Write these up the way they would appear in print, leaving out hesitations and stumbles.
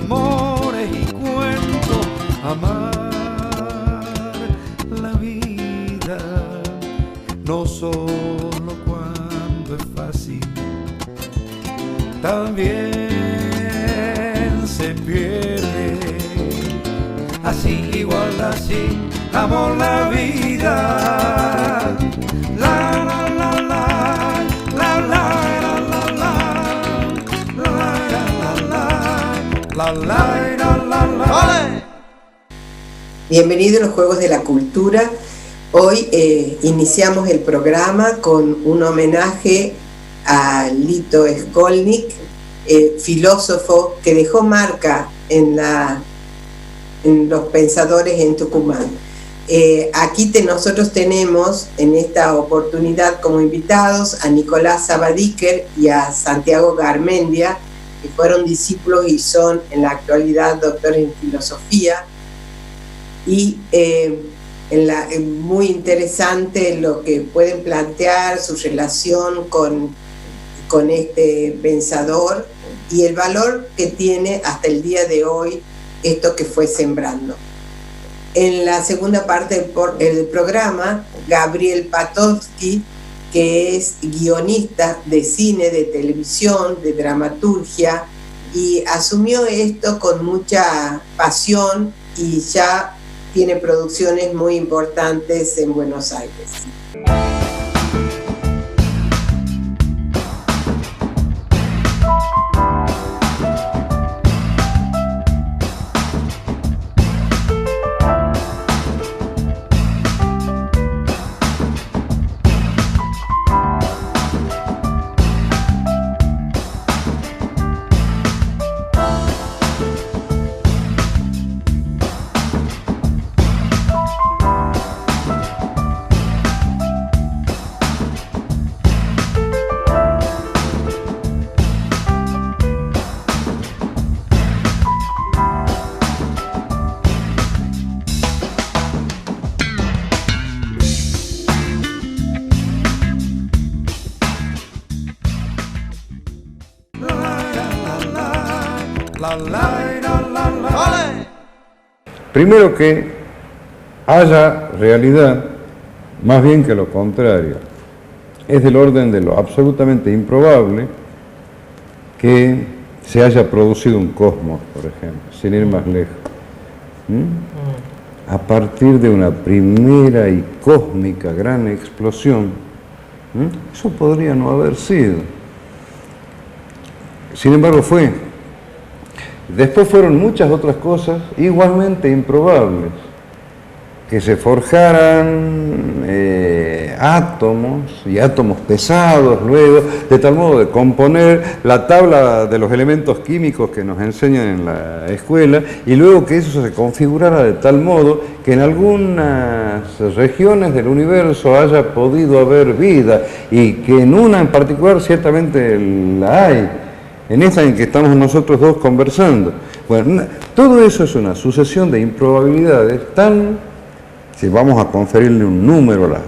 amores y cuentos, amar la vida, no solo cuando es fácil, también se pierde. Así, igual así, amo la vida. La la la la, la la la la, la. Bienvenido a los Juegos de la Cultura. Hoy iniciamos el programa con un homenaje a Lito Skolnik, filósofo que dejó marca en los pensadores en Tucumán. Aquí nosotros tenemos en esta oportunidad como invitados a Nicolás Sabadiker y a Santiago Garmendia, que fueron discípulos y son en la actualidad doctores en filosofía. Y muy interesante lo que pueden plantear, su relación con este pensador y el valor que tiene hasta el día de hoy esto que fue sembrando. En la segunda parte del programa, Gabriel Patowski, que es guionista de cine, de televisión, de dramaturgia, y asumió esto con mucha pasión y ya tiene producciones muy importantes en Buenos Aires. Primero que haya realidad, más bien que lo contrario. Es del orden de lo absolutamente improbable que se haya producido un cosmos, por ejemplo, sin ir más lejos. A partir de una primera y cósmica gran explosión, eso podría no haber sido. Sin embargo fue. Después fueron muchas otras cosas igualmente improbables, que se forjaran átomos y átomos pesados luego, de tal modo de componer la tabla de los elementos químicos que nos enseñan en la escuela, y luego que eso se configurara de tal modo que en algunas regiones del universo haya podido haber vida, y que en una en particular ciertamente la hay, en esta en que estamos nosotros dos conversando. Bueno, todo eso es una sucesión de improbabilidades si vamos a conferirle un número a las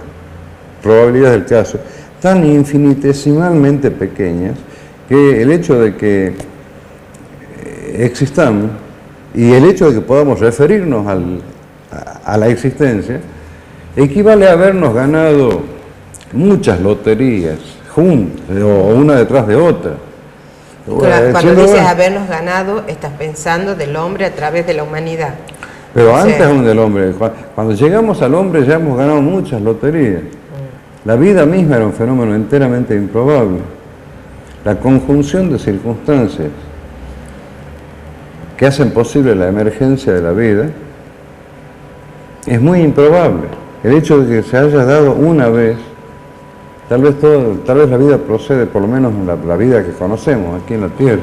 probabilidades del caso, tan infinitesimalmente pequeñas, que el hecho de que existamos y el hecho de que podamos referirnos a la existencia equivale a habernos ganado muchas loterías juntas o una detrás de otra. Cuando dices habernos ganado, estás pensando del hombre a través de la humanidad. Pero antes aún del hombre, cuando llegamos al hombre ya hemos ganado muchas loterías. La vida misma era un fenómeno enteramente improbable. La conjunción de circunstancias que hacen posible la emergencia de la vida es muy improbable. El hecho de que se haya dado una vez, tal vez la vida procede, por lo menos la vida que conocemos aquí en la Tierra,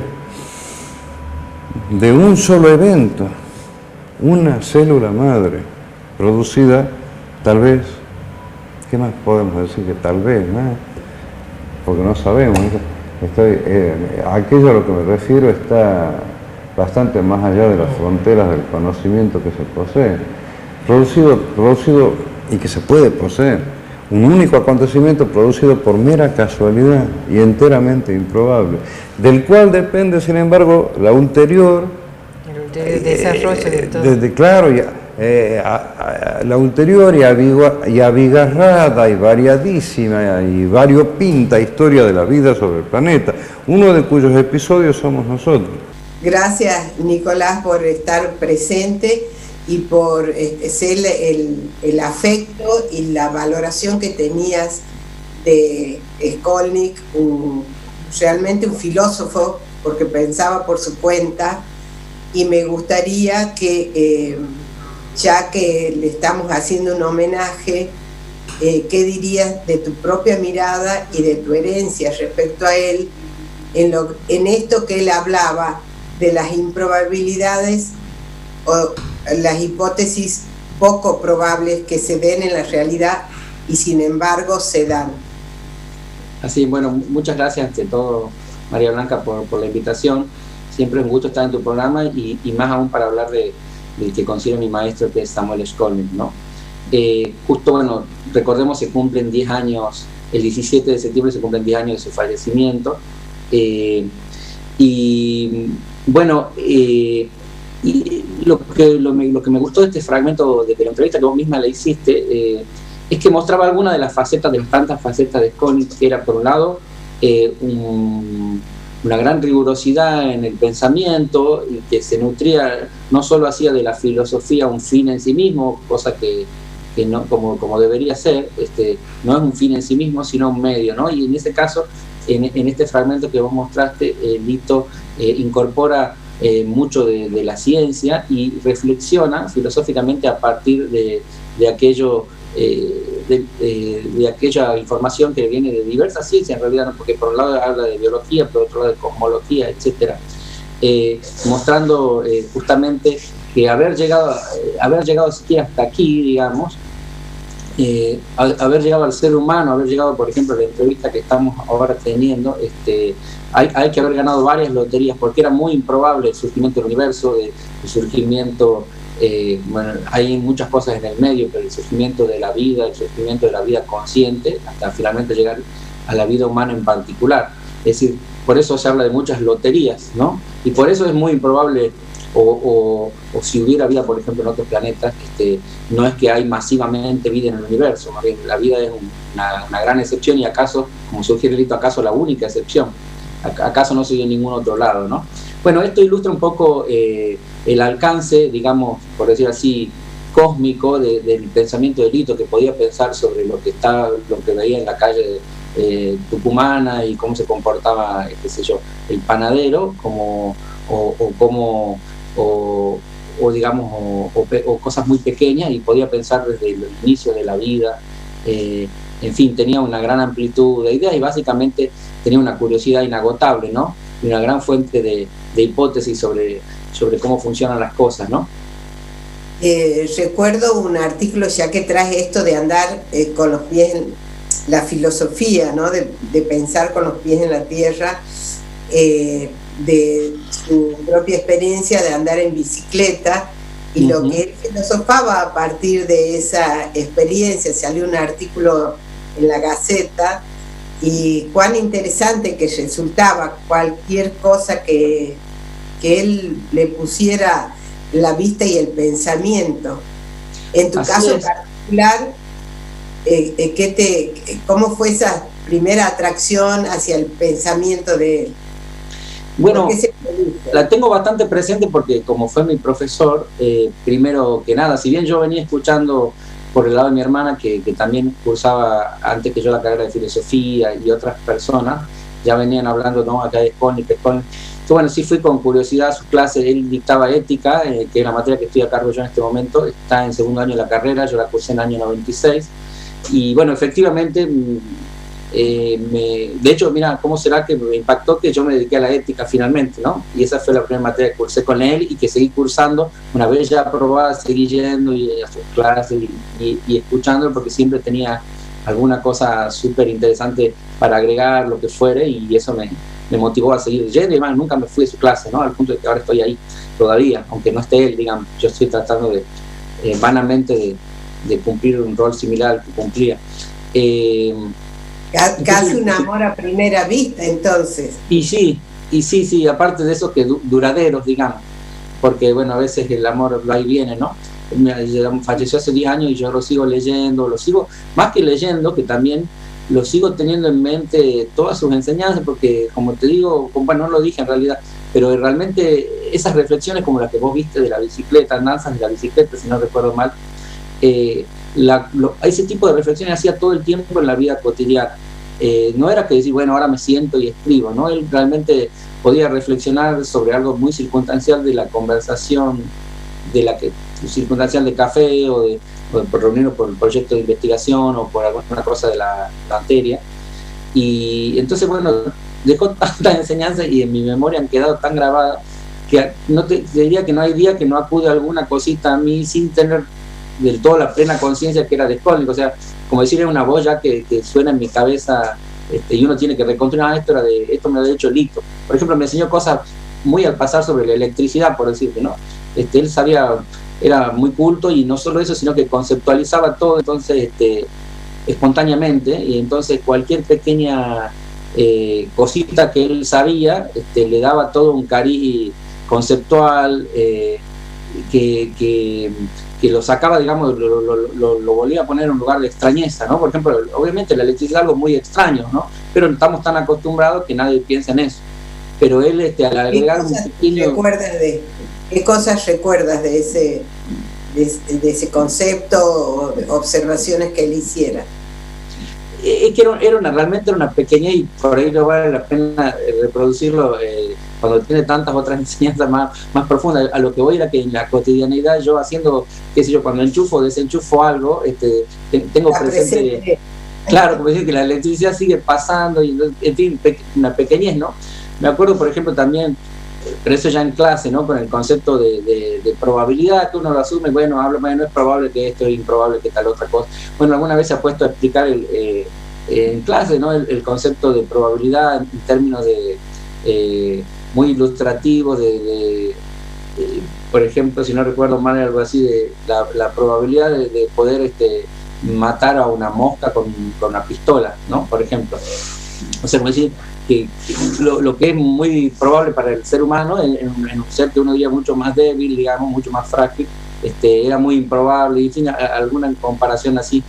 de un solo evento, una célula madre, producida tal vez, ¿qué más podemos decir que tal vez? ¿No? Porque no sabemos. Aquello a lo que me refiero está bastante más allá de las fronteras del conocimiento que se posee. Producido y que se puede poseer. Un único acontecimiento producido por mera casualidad y enteramente improbable, del cual depende, sin embargo, la ulterior de desarrollo de todo. Claro, la ulterior y abigarrada y variadísima y variopinta historia de la vida sobre el planeta, uno de cuyos episodios somos nosotros. Gracias, Nicolás, por estar presente y por ser el afecto y la valoración que tenías de Školník, realmente un filósofo, porque pensaba por su cuenta, y me gustaría que, ya que le estamos haciendo un homenaje, ¿qué dirías de tu propia mirada y de tu herencia respecto a él, en esto que él hablaba de las improbabilidades o las hipótesis poco probables que se den en la realidad y sin embargo se dan? Así, bueno, muchas gracias ante todo, María Blanca, por la invitación. Siempre es un gusto estar en tu programa y más aún para hablar del que considero mi maestro, que es Samuel Školník, ¿no? Justo, bueno, recordemos, se cumplen 10 años, el 17 de septiembre se cumplen 10 años de su fallecimiento. Y bueno, y lo que me gustó de este fragmento de la entrevista que vos misma le hiciste, es que mostraba algunas de las facetas, de las tantas facetas de Školník, que era, por un lado, una gran rigurosidad en el pensamiento, y que se nutría, no solo hacía de la filosofía un fin en sí mismo, cosa que no, como debería ser, no es un fin en sí mismo, sino un medio, ¿no? Y en ese caso, en este fragmento que vos mostraste, Lito incorpora mucho de la ciencia y reflexiona filosóficamente a partir de aquello, de aquella información que viene de diversas ciencias, en realidad, ¿no? Porque por un lado habla de biología, por otro lado de cosmología, etcétera, mostrando justamente que haber llegado siquiera hasta aquí, digamos, haber llegado al ser humano, haber llegado, por ejemplo, a la entrevista que estamos ahora teniendo, hay que haber ganado varias loterías, porque era muy improbable el surgimiento del universo, el surgimiento, bueno, hay muchas cosas en el medio, pero el surgimiento de la vida consciente, hasta finalmente llegar a la vida humana en particular. Es decir, por eso se habla de muchas loterías, ¿no? Y por eso es muy improbable, o si hubiera vida, por ejemplo, en otros planetas, no es que hay masivamente vida en el universo, más bien la vida es una gran excepción, y acaso, como sugiere Lito, acaso la única excepción, acaso no se dio en ningún otro lado, ¿no? Bueno, esto ilustra un poco el alcance, digamos, por decir así, cósmico del pensamiento de Lito, que podía pensar sobre lo que veía en la calle tucumana y cómo se comportaba, qué sé yo, el panadero, o cosas muy pequeñas, y podía pensar desde el inicio de la vida. En fin, tenía una gran amplitud de ideas y básicamente tenía una curiosidad inagotable, ¿no? Y una gran fuente de hipótesis sobre cómo funcionan las cosas, ¿no? Recuerdo un artículo, ya que traje esto de andar con los pies en la filosofía, ¿no? De pensar con los pies en la tierra, de su propia experiencia de andar en bicicleta, y lo que él filosofaba a partir de esa experiencia. Salió un artículo en la Gaceta, y cuán interesante que resultaba cualquier cosa que él le pusiera la vista y el pensamiento. En tu caso en particular, ¿cómo fue esa primera atracción hacia el pensamiento de él? Bueno, la tengo bastante presente porque, como fue mi profesor, primero que nada, si bien yo venía escuchando por el lado de mi hermana, que también cursaba antes que yo la carrera de filosofía, y otras personas ya venían hablando, ¿no?, acá de Školník. Bueno, sí fui con curiosidad a sus clases. Él dictaba ética, que es la materia que estoy a cargo yo en este momento. Está en segundo año de la carrera, yo la cursé en el año 96. Y bueno, efectivamente, de hecho, mira, ¿cómo será que me impactó que yo me dediqué a la ética finalmente, ¿no? Y esa fue la primera materia que cursé con él y que seguí cursando. Una vez ya aprobada, seguí yendo a sus clases y escuchándolo, porque siempre tenía alguna cosa súper interesante para agregar, lo que fuere, y eso me motivó a seguir yendo. Y además nunca me fui de su clase, ¿no? Al punto de que ahora estoy ahí todavía, aunque no esté él, digamos. Yo estoy tratando vanamente de cumplir un rol similar al que cumplía. Casi un amor a primera vista, entonces. Y sí, aparte de eso, que duraderos, digamos. porque bueno, a veces el amor va y viene, ¿no? Falleció hace 10 años y yo lo sigo leyendo, más que leyendo, que también lo sigo teniendo en mente todas sus enseñanzas, porque como te digo, bueno, no lo dije en realidad, pero realmente esas reflexiones como las que vos viste de la bicicleta, andanzas de la bicicleta, si no recuerdo mal, ese tipo de reflexiones hacía todo el tiempo en la vida cotidiana. No era que decir, bueno, ahora me siento y escribo, ¿no? Él realmente podía reflexionar sobre algo muy circunstancial de la conversación, circunstancial de café o por reunirnos por el proyecto de investigación o por alguna cosa de la materia. Y entonces, bueno, dejó tantas enseñanzas y en mi memoria han quedado tan grabadas que te diría que no hay día que no acude alguna cosita a mí sin tener del todo la plena conciencia que era de Skolnick. O sea, como decir, es una voz ya que suena en mi cabeza, y uno tiene que reconstruir, esto me lo ha dicho Lito. Por ejemplo, me enseñó cosas muy al pasar sobre la electricidad, por decirte, ¿no? Él sabía, era muy culto, y no solo eso, sino que conceptualizaba todo, entonces, espontáneamente, y entonces cualquier pequeña cosita que él sabía, le daba todo un cariz conceptual, que lo sacaba, digamos, lo volvía a poner en un lugar de extrañeza, ¿no? Por ejemplo, obviamente la electricidad es algo muy extraño, ¿no? Pero estamos tan acostumbrados que nadie piensa en eso. Pero él, al agregar un pequeño... ¿Qué cosas recuerdas de ese concepto o observaciones que él hiciera? Es que realmente era una pequeña, y por ahí no vale la pena reproducirlo cuando tiene tantas otras enseñanzas más profundas. A lo que voy era que en la cotidianidad, yo haciendo, qué sé yo, cuando desenchufo algo, tengo presente, claro, como decir que la electricidad sigue pasando, y en fin, una pequeñez, ¿no? Me acuerdo, por ejemplo, también, pero eso ya en clase, ¿no? Con el concepto de probabilidad, que uno lo asume, bueno, no es probable que esto, es improbable que tal otra cosa. Bueno, alguna vez se ha puesto a explicar en clase, ¿no? El concepto de probabilidad en términos muy ilustrativos, por ejemplo, si no recuerdo mal, algo así de la probabilidad de poder matar a una mosca con una pistola, ¿no? Por ejemplo. O sea, como decir, que lo que es muy probable para el ser humano, en un ser que uno diría mucho más débil, digamos, mucho más frágil, era muy improbable, y en fin, alguna comparación así.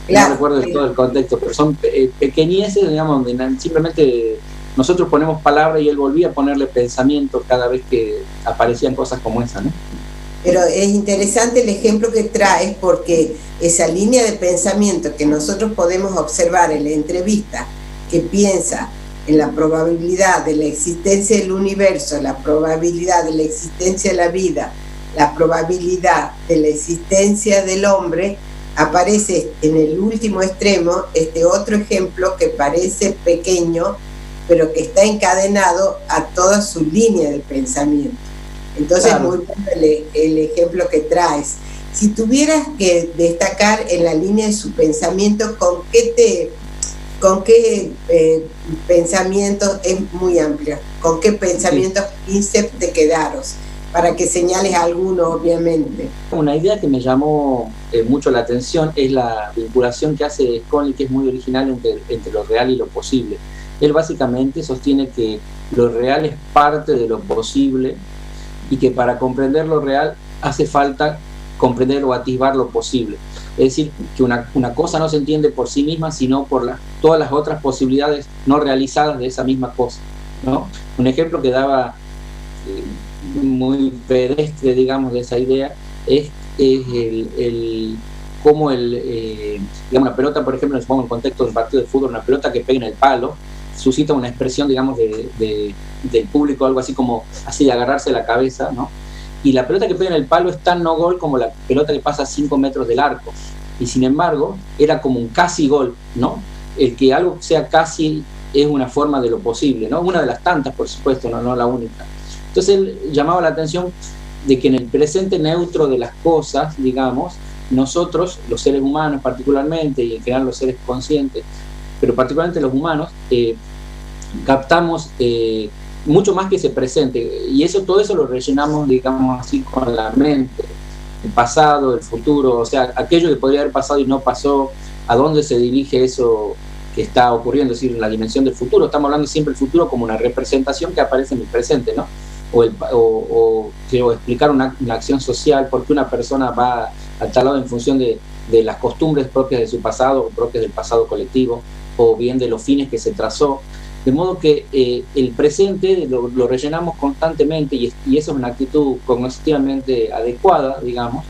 Claro, no recuerdo de todo el contexto, pero son pequeñeces, digamos, donde simplemente nosotros ponemos palabras y él volvía a ponerle pensamiento cada vez que aparecían cosas como esa, ¿no? Pero es interesante el ejemplo que traes, porque esa línea de pensamiento que nosotros podemos observar en la entrevista, que piensa en la probabilidad de la existencia del universo, la probabilidad de la existencia de la vida, la probabilidad de la existencia del hombre, aparece en el último extremo otro ejemplo que parece pequeño, pero que está encadenado a toda su línea de pensamiento. Entonces, claro, muy bueno el ejemplo que traes. Si tuvieras que destacar en la línea de su pensamiento, ¿con qué pensamientos, es muy amplio, con qué pensamientos te quedaros? Para que señales alguno, obviamente. Una idea que me llamó mucho la atención es la vinculación que hace Skolnick, que es muy original entre lo real y lo posible. Él básicamente sostiene que lo real es parte de lo posible, y que para comprender lo real hace falta comprender o atisbar lo posible. Es decir, que una cosa no se entiende por sí misma, sino por todas las otras posibilidades no realizadas de esa misma cosa, ¿no? Un ejemplo que daba muy pedestre, digamos, de esa idea es cómo digamos, una pelota, por ejemplo, nos pongo en contexto de un partido de fútbol, una pelota que pega en el palo suscita una expresión, digamos, del público, algo así como así de agarrarse la cabeza, ¿no? Y la pelota que pega en el palo es tan no gol como la pelota que pasa a 5 metros del arco, y sin embargo era como un casi gol, ¿no? El que algo sea casi es una forma de lo posible, ¿no? Una de las tantas, por supuesto, no la única. Entonces él llamaba la atención de que en el presente neutro de las cosas, digamos, nosotros, los seres humanos particularmente, y en general los seres conscientes, pero particularmente los humanos, captamos mucho más que ese presente, y todo eso lo rellenamos, digamos así, con la mente, el pasado, el futuro, o sea, aquello que podría haber pasado y no pasó, a dónde se dirige eso que está ocurriendo, es decir, la dimensión del futuro. Estamos hablando siempre del futuro como una representación que aparece en el presente, ¿no? o explicar una acción social, por qué una persona va a tal lado en función de las costumbres propias de su pasado o propias del pasado colectivo, o bien de los fines que se trazó. De modo que el presente lo rellenamos constantemente y eso es una actitud cognitivamente adecuada, digamos,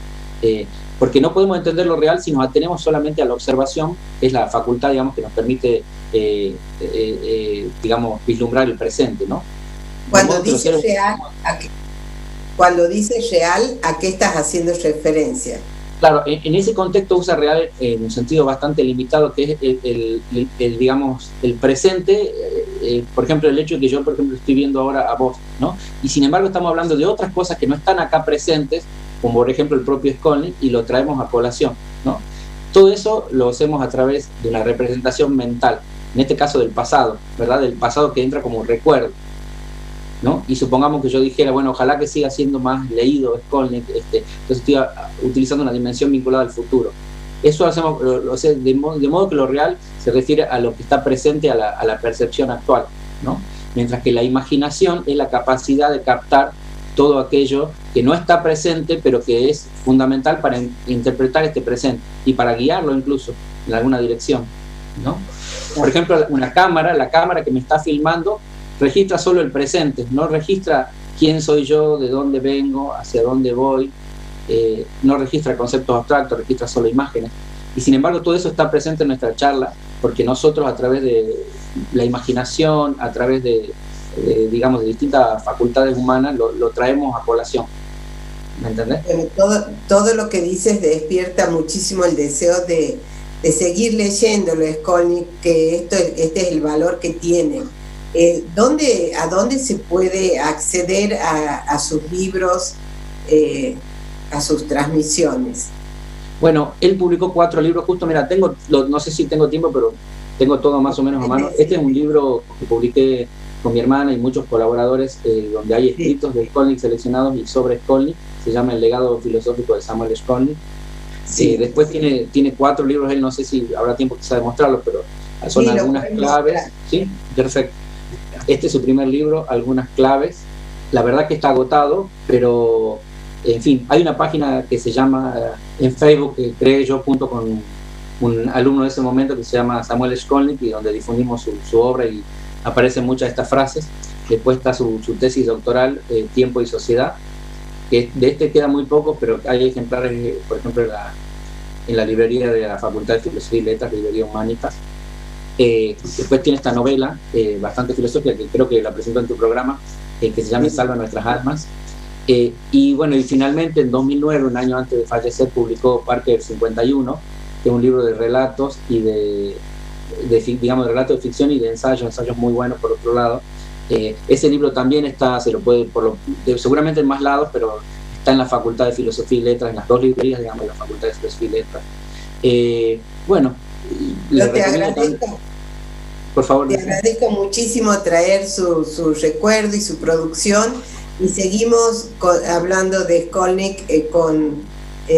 porque no podemos entender lo real si nos atenemos solamente a la observación, que es la facultad, digamos, que nos permite, digamos, vislumbrar el presente, ¿no? Cuando dices real, ¿a qué estás haciendo referencia? Claro, en ese contexto usa real en un sentido bastante limitado, que es digamos, el presente, por ejemplo, el hecho de que yo, por ejemplo, estoy viendo ahora a vos, ¿no? Y sin embargo estamos hablando de otras cosas que no están acá presentes, como por ejemplo el propio Skolnick, y lo traemos a colación, ¿no? Todo eso lo hacemos a través de una representación mental, en este caso del pasado, ¿verdad? Del pasado que entra como un recuerdo, ¿no? Y supongamos que yo dijera, bueno, ojalá que siga siendo más leído Skolnick, entonces estoy utilizando una dimensión vinculada al futuro. Eso hacemos de modo que lo real se refiere a lo que está presente a la percepción actual, ¿no? Mientras que la imaginación es la capacidad de captar todo aquello que no está presente, pero que es fundamental para interpretar este presente y para guiarlo incluso en alguna dirección, ¿no? Por ejemplo, la cámara que me está filmando registra solo el presente, no registra quién soy yo, de dónde vengo, hacia dónde voy, no registra conceptos abstractos, registra solo imágenes. Y sin embargo todo eso está presente en nuestra charla, porque nosotros a través de la imaginación, a través digamos, de distintas facultades humanas, lo traemos a colación. ¿Me entendés? Todo lo que dices despierta muchísimo el deseo de seguir leyéndolo, Skolnick, que este es el valor que tiene. ¿A dónde se puede acceder a sus libros, a sus transmisiones? Bueno, él publicó 4 libros, justo, mira, no sé si tengo tiempo, pero tengo todo más o menos a mano. Este es un libro que publiqué con mi hermana y muchos colaboradores, donde hay escritos de Skolnick seleccionados y sobre Skolnick, se llama El legado filosófico de Samuel Skolnick. Sí. Después tiene 4 libros, él no sé si habrá tiempo quizá de mostrarlos, pero son algunas claves. Sí, perfecto. Este es su primer libro, algunas claves. La verdad que está agotado, pero en fin, hay una página que se llama en Facebook, que creé yo junto con un alumno de ese momento que se llama Samuel Skolnick, y donde difundimos su obra y aparecen muchas de estas frases. Después está su tesis doctoral, Tiempo y Sociedad, que de este queda muy poco, pero hay ejemplares, por ejemplo, en la librería de la Facultad de Filosofía y Letras, librería Humanitas. Después tiene esta novela bastante filosófica, que creo que la presentó en tu programa, que se llama Salva Nuestras Almas. Y bueno, y finalmente en 2009, un año antes de fallecer, publicó Parque del 51, que es un libro de relatos y digamos, de relatos de ficción y de ensayos muy buenos por otro lado. Ese libro también está, se lo puede, seguramente en más lados, pero está en la Facultad de Filosofía y Letras, en las 2 librerías, digamos, de la Facultad de Filosofía y Letras. Bueno, te agradezco. Por favor. Te agradezco muchísimo traer su recuerdo y su producción, y seguimos hablando de Skolnick con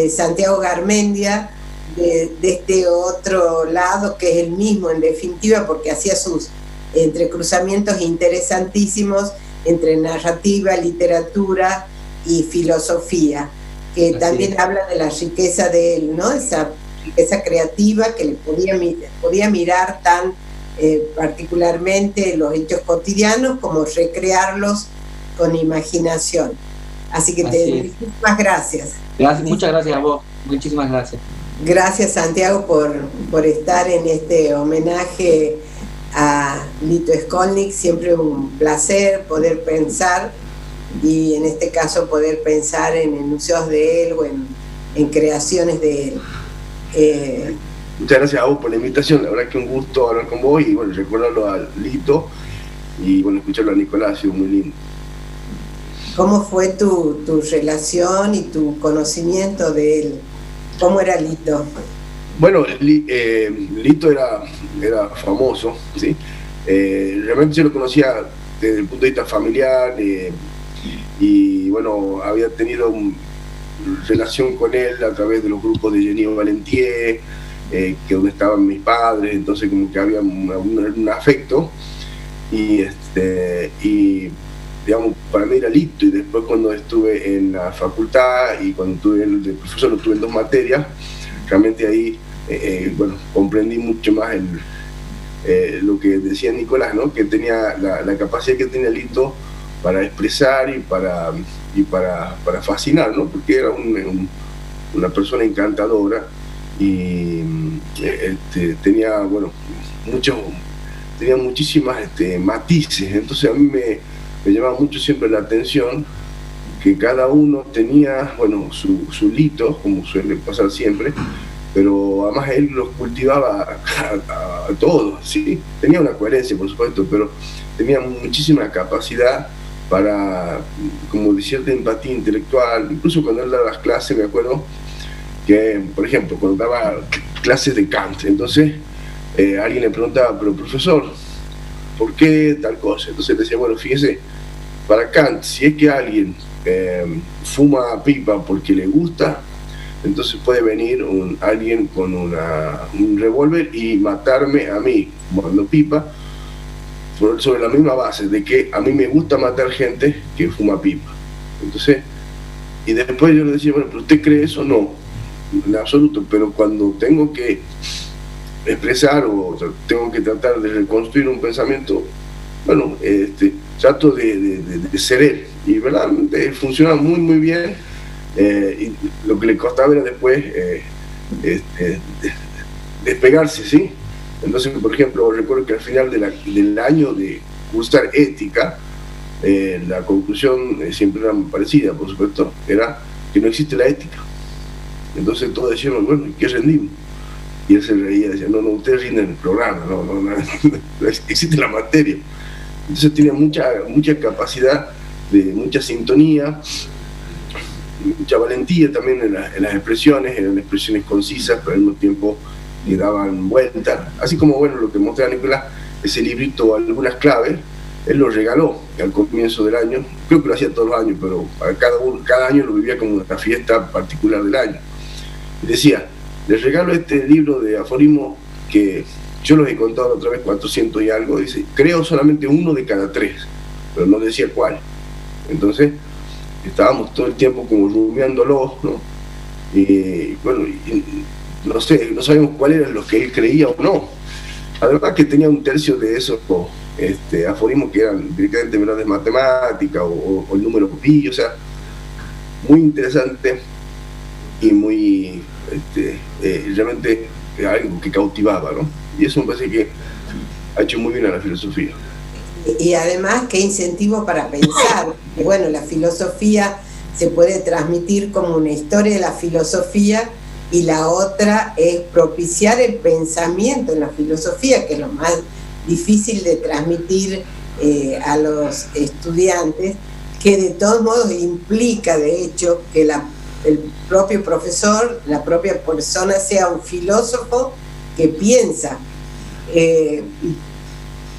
Santiago Garmendia, de este otro lado, que es el mismo en definitiva, porque hacía sus entrecruzamientos interesantísimos entre narrativa, literatura y filosofía, que así también habla de la riqueza de él, ¿no? Esa riqueza creativa que le podía mirar tan particularmente los hechos cotidianos como recrearlos con imaginación. Así que muchísimas gracias. Muchas gracias a vos, muchísimas gracias. Gracias, Santiago, por estar en este homenaje a Lito Skolnick. Siempre un placer poder pensar, y en este caso poder pensar en enunciados de él o en creaciones de él. Muchas gracias a vos por la invitación, la verdad que un gusto hablar con vos y bueno, recordarlo a Lito y bueno, escucharlo a Nicolás, ha sido muy lindo. ¿Cómo fue tu relación y tu conocimiento de él? ¿Cómo era Lito? Bueno, Lito era famoso, ¿sí? Realmente yo lo conocía desde el punto de vista familiar, y bueno, había tenido relación con él a través de los grupos de Genio Valentier, que donde estaban mis padres, entonces como que había un afecto, y digamos, para mí era Lito, y después cuando estuve en la facultad y cuando tuve el de profesor lo tuve en 2 materias, realmente ahí, bueno, comprendí mucho más lo que decía Nicolás, ¿no? Que tenía la capacidad que tenía Lito para expresar y para fascinar, ¿no? Porque era una persona encantadora y tenía, bueno, tenía muchísimas matices. Entonces a mí me llamaba mucho siempre la atención que cada uno tenía, bueno, su Lito, como suele pasar siempre, pero además él los cultivaba a todos, ¿sí? Tenía una coherencia, por supuesto, pero tenía muchísima capacidad para, como de cierta empatía intelectual. Incluso cuando él daba las clases, me acuerdo que, por ejemplo, cuando daba clases de Kant, entonces alguien le preguntaba, pero profesor, ¿por qué tal cosa? Entonces decía, bueno, fíjese, para Kant, si es que alguien fuma pipa porque le gusta, entonces puede venir alguien con un revólver y matarme a mí fumando pipa, sobre la misma base de que a mí me gusta matar gente que fuma pipa. Entonces, y después yo le decía, bueno, ¿pero usted cree eso? No, en absoluto, pero cuando tengo que expresar o tengo que tratar de reconstruir un pensamiento, bueno, trato de ser él, y verdaderamente funciona muy muy bien, y lo que le costaba era después despegarse, ¿sí? Entonces, por ejemplo, recuerdo que al final del año de cursar ética, la conclusión siempre era parecida, por supuesto, era que no existe la ética. Entonces todos decíamos, bueno, ¿y qué rendimos? Y él se reía y decía, no, ustedes rinden el programa, no existe la materia. Entonces tenía mucha capacidad, mucha sintonía, mucha valentía también en las expresiones, eran expresiones concisas, pero al mismo tiempo le daban vuelta. Así como, bueno, lo que mostraba Nicolás, ese librito, algunas claves, él lo regaló al comienzo del año, creo que lo hacía todos los años, pero para cada año lo vivía como una fiesta particular del año. Y decía, les regalo este libro de aforismos que yo los he contado otra vez 400 y algo, dice, creo solamente 1 de cada 3, pero no decía cuál. Entonces estábamos todo el tiempo como rumiándolo, ¿no? Y bueno, no sé, no sabemos cuáles eran los que él creía o no. Además que tenía un tercio de esos aforismos que eran directamente de matemática o el número pi, o sea, muy interesante y muy realmente algo que cautivaba, ¿no? Y eso me parece que ha hecho muy bien a la filosofía. Y además, qué incentivo para pensar. Y bueno, la filosofía se puede transmitir como una historia de la filosofía, y la otra es propiciar el pensamiento en la filosofía, que es lo más difícil de transmitir a los estudiantes, que de todos modos implica, de hecho, que el propio profesor, la propia persona sea un filósofo que piensa.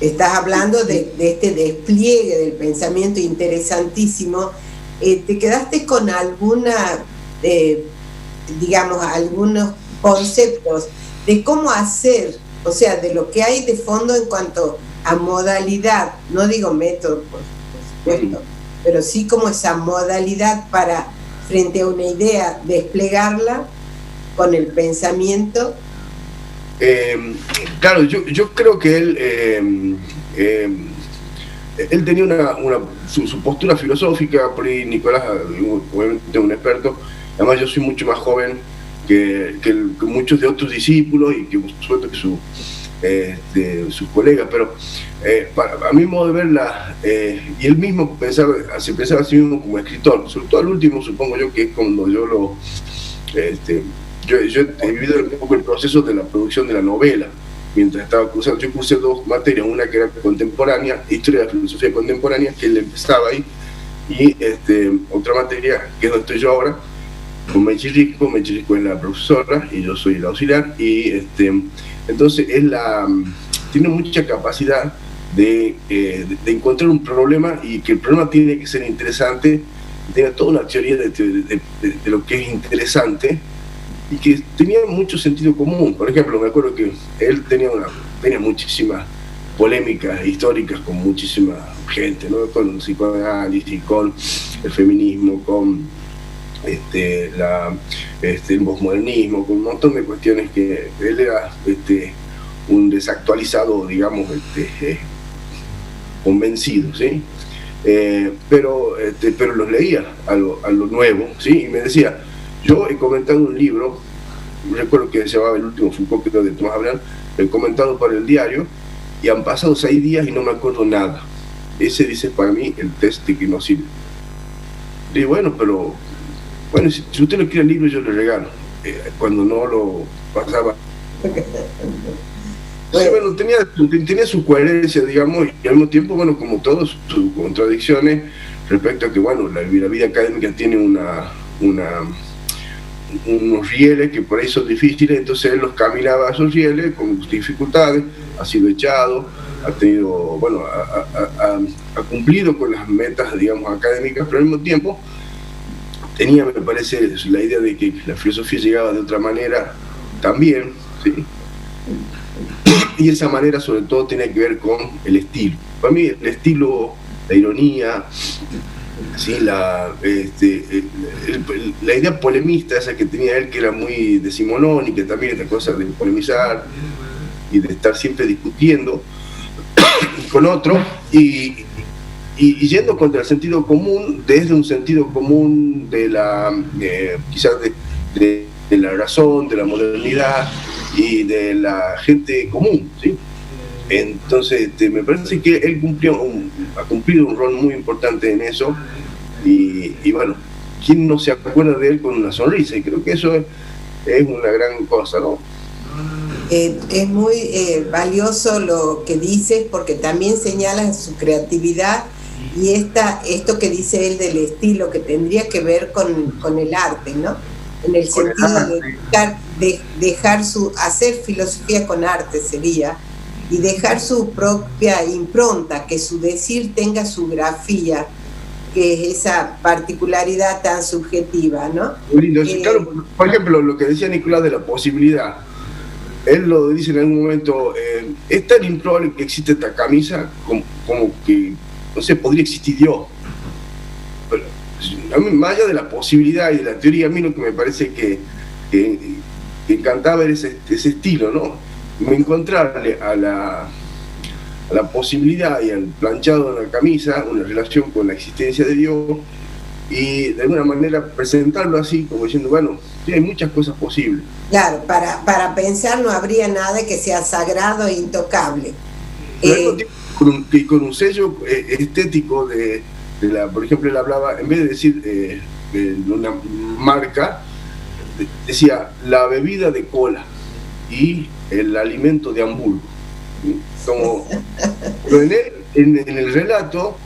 Estás hablando de este despliegue del pensamiento interesantísimo. ¿Te quedaste con alguna, digamos, algunos conceptos de cómo hacer, o sea, de lo que hay de fondo en cuanto a modalidad? No digo método, por supuesto, pero sí como esa modalidad para, frente a una idea, desplegarla con el pensamiento. Claro, yo creo que él tenía su postura filosófica. Por ahí Nicolás, obviamente es un experto, además yo soy mucho más joven que muchos de otros discípulos y que por supuesto que sus colegas, pero a mi modo de verla, y él mismo se pensaba a sí mismo como escritor, sobre todo al último, supongo yo, que es cuando yo yo he vivido un poco el proceso de la producción de la novela, mientras estaba cursando. Yo cursé 2 materias, una que era contemporánea, historia de la filosofía contemporánea, que él empezaba ahí, y otra materia, que es donde estoy yo ahora, con Mechi Risco es la profesora, y yo soy el auxiliar, y entonces tiene mucha capacidad de encontrar un problema, y que el problema tiene que ser interesante, tiene toda una teoría de lo que es interesante, y que tenía mucho sentido común. Por ejemplo, me acuerdo que él tenía muchísimas polémicas históricas con muchísima gente, ¿no? Con el psicoanálisis, con el feminismo, con el posmodernismo, con un montón de cuestiones que él era un desactualizado, digamos, convencido, ¿sí? Pero los leía a lo nuevo, ¿sí? Y me decía, yo he comentado un libro, recuerdo que se llamaba El último Foucault, creo, de Tomás Abraham, he comentado para el diario, y han pasado 6 días y no me acuerdo nada. Ese, dice, para mí el test de que no sirve. Y bueno, pero bueno, si usted no quiere el libro, yo le regalo. Cuando no lo pasaba. Bueno, tenía su coherencia, digamos, y al mismo tiempo, bueno, como todos, sus contradicciones respecto a que, bueno, la vida académica tiene unos rieles que por ahí son difíciles, entonces él los caminaba a esos rieles con dificultades, ha sido echado, ha tenido, bueno, ha cumplido con las metas, digamos, académicas, pero al mismo tiempo tenía, me parece, la idea de que la filosofía llegaba de otra manera también, ¿sí? Y esa manera sobre todo tiene que ver con el estilo. Para mí el estilo, la ironía, ¿sí? La idea polemista esa que tenía él, que era muy decimonónica, también esta cosa de polemizar y de estar siempre discutiendo con otro y yendo contra el sentido común, desde un sentido común de la quizás de la razón, de la modernidad y de la gente común, ¿sí? Entonces me parece que él ha cumplido un rol muy importante en eso y bueno, ¿quién no se acuerda de él con una sonrisa? Y creo que eso es una gran cosa, ¿no? Es muy valioso lo que dices, porque también señala su creatividad y esto que dice él del estilo, que tendría que ver con el arte, ¿no? En el sentido de hacer filosofía con arte sería, y dejar su propia impronta, que su decir tenga su grafía, que es esa particularidad tan subjetiva, ¿no? Claro, por ejemplo, lo que decía Nicolás de la posibilidad, él lo dice en algún momento, es tan improbable que existe esta camisa como que, no sé, podría existir Dios. Pero, a mí, más allá de la posibilidad y de la teoría, a mí lo que me parece que encantaba era ese estilo, ¿no? Encontrarle a la posibilidad y al planchado de la camisa una relación con la existencia de Dios y de alguna manera presentarlo así, como diciendo, bueno, sí, hay muchas cosas posibles. Claro, para pensar no habría nada que sea sagrado e intocable. Con un sello estético por ejemplo, él hablaba, en vez de decir de una marca, decía la bebida de cola y el alimento de Hamburgo. Pero en el relato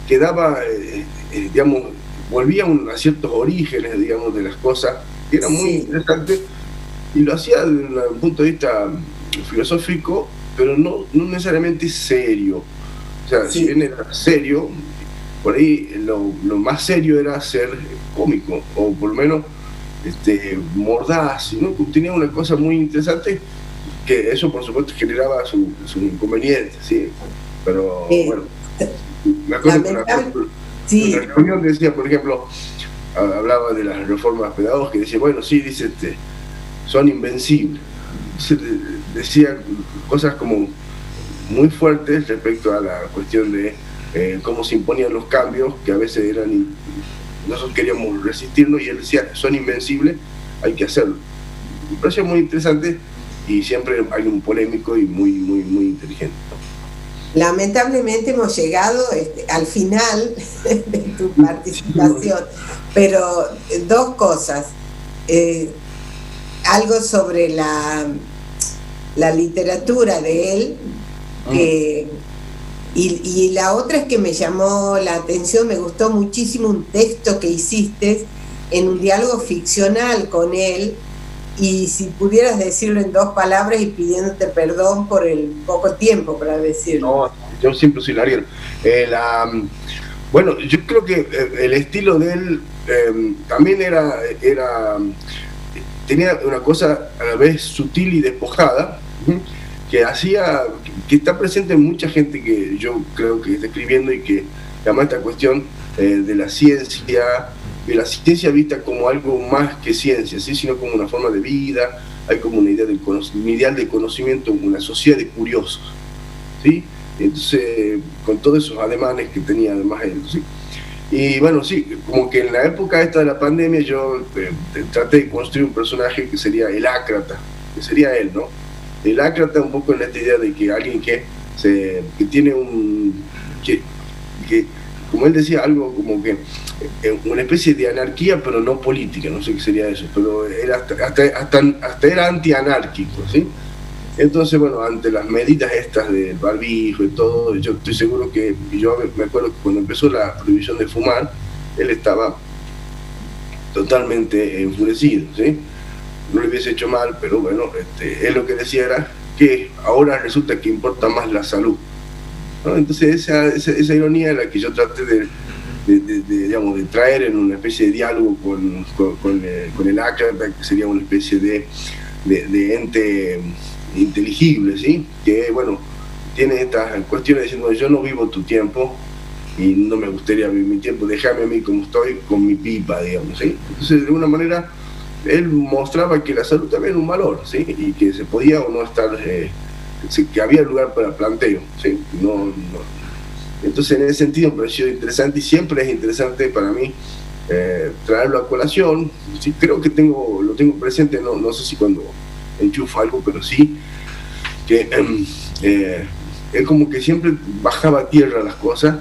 quedaba, digamos, volvía a ciertos orígenes, digamos, de las cosas, que era muy interesante, y lo hacía desde un punto de vista filosófico, pero no necesariamente serio. O sea, si bien era serio, por ahí lo más serio era ser cómico, o por lo menos mordaz, ¿no? Tenía una cosa muy interesante, que eso por supuesto generaba sus inconvenientes, ¿sí? Pero bueno, me acuerdo que en la reunión decía, por ejemplo, hablaba de las reformas pedagógicas, decía, bueno, sí, dice, son invencibles. Decía cosas como muy fuertes respecto a la cuestión de cómo se imponían los cambios, que a veces nosotros queríamos resistirnos, y él decía, son invencibles, hay que hacerlo. Me pareció muy interesante, y siempre hay un polémico y muy inteligente. Lamentablemente hemos llegado al final de tu participación, pero dos cosas. Algo sobre la literatura de él, y la otra es que me llamó la atención, me gustó muchísimo un texto que hiciste en un diálogo ficcional con él, y si pudieras decirlo en 2 palabras y pidiéndote perdón por el poco tiempo para decirlo. No, yo siempre soy larguero. Bueno, yo creo que el estilo de él también tenía una cosa a la vez sutil y despojada, que hacía, que está presente en mucha gente que yo creo que está escribiendo, y que además esta cuestión de la ciencia vista como algo más que ciencia, ¿sí? Sino como una forma de vida. Hay como una idea un ideal de conocimiento, una sociedad de curiosos, ¿sí? Entonces, con todos esos ademanes que tenía además él, ¿sí? Y bueno, sí, como que en la época esta de la pandemia yo traté de construir un personaje que sería el ácrata, que sería él, ¿no? El ácrata un poco en esta idea de que alguien que tiene que como él decía, algo como que una especie de anarquía, pero no política, no sé qué sería eso, pero era hasta era antianárquico, ¿sí? Entonces, bueno, ante las medidas estas del barbijo y todo, yo estoy seguro que, yo me acuerdo que cuando empezó la prohibición de fumar, él estaba totalmente enfurecido, ¿sí? No le hubiese hecho mal, pero bueno, él lo que decía era que ahora resulta que importa más la salud, ¿no? Entonces esa ironía es la que yo traté digamos, de traer en una especie de diálogo con el ácrata, que sería una especie de ente inteligible, ¿sí? Que, bueno, tiene estas cuestiones diciendo: yo no vivo tu tiempo y no me gustaría vivir mi tiempo, déjame a mí como estoy con mi pipa, digamos, ¿sí? Entonces, de alguna manera, él mostraba que la salud también era un valor, ¿sí? Y que se podía o no estar, que había lugar para planteo, ¿sí? Entonces, en ese sentido me pareció interesante, y siempre es interesante para mí traerlo a colación. Sí, creo que lo tengo presente, no sé si cuando enchufa algo, pero sí que él como que siempre bajaba a tierra las cosas,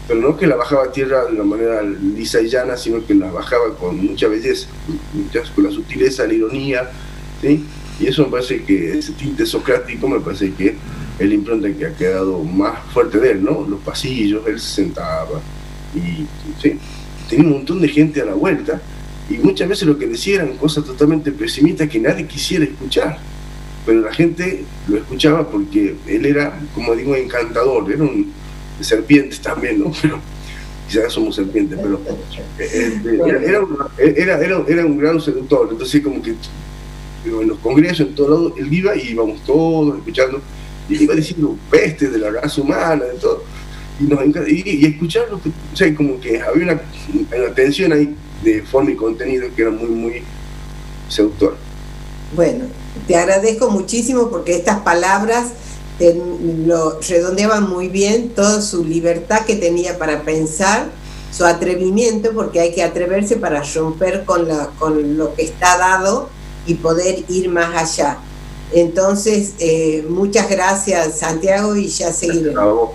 pero no que la bajaba a tierra de una manera lisa y llana, sino que la bajaba con mucha belleza, con la sutileza, la ironía, ¿sí? Y eso me parece que ese tinte socrático me parece que es la impronta que ha quedado más fuerte de él, ¿no? Los pasillos, él se sentaba y, ¿sí? Tenía un montón de gente a la vuelta, y muchas veces lo que decía eran cosas totalmente pesimistas que nadie quisiera escuchar, pero la gente lo escuchaba porque él era, como digo, encantador. Era un serpiente también, ¿no? Pero quizás somos serpientes, pero era un gran seductor. Entonces, como que en los congresos, en todos lados, él iba y íbamos todos escuchando, y iba diciendo pestes de la raza humana, de todo, y escucharlo, o sea, como que había una tensión ahí de forma y contenido que era muy, muy seductor. Bueno, te agradezco muchísimo, porque estas palabras lo redondeaban muy bien, toda su libertad que tenía para pensar, su atrevimiento, porque hay que atreverse para romper con lo que está dado y poder ir más allá. Entonces, muchas gracias, Santiago, y ya seguiremos.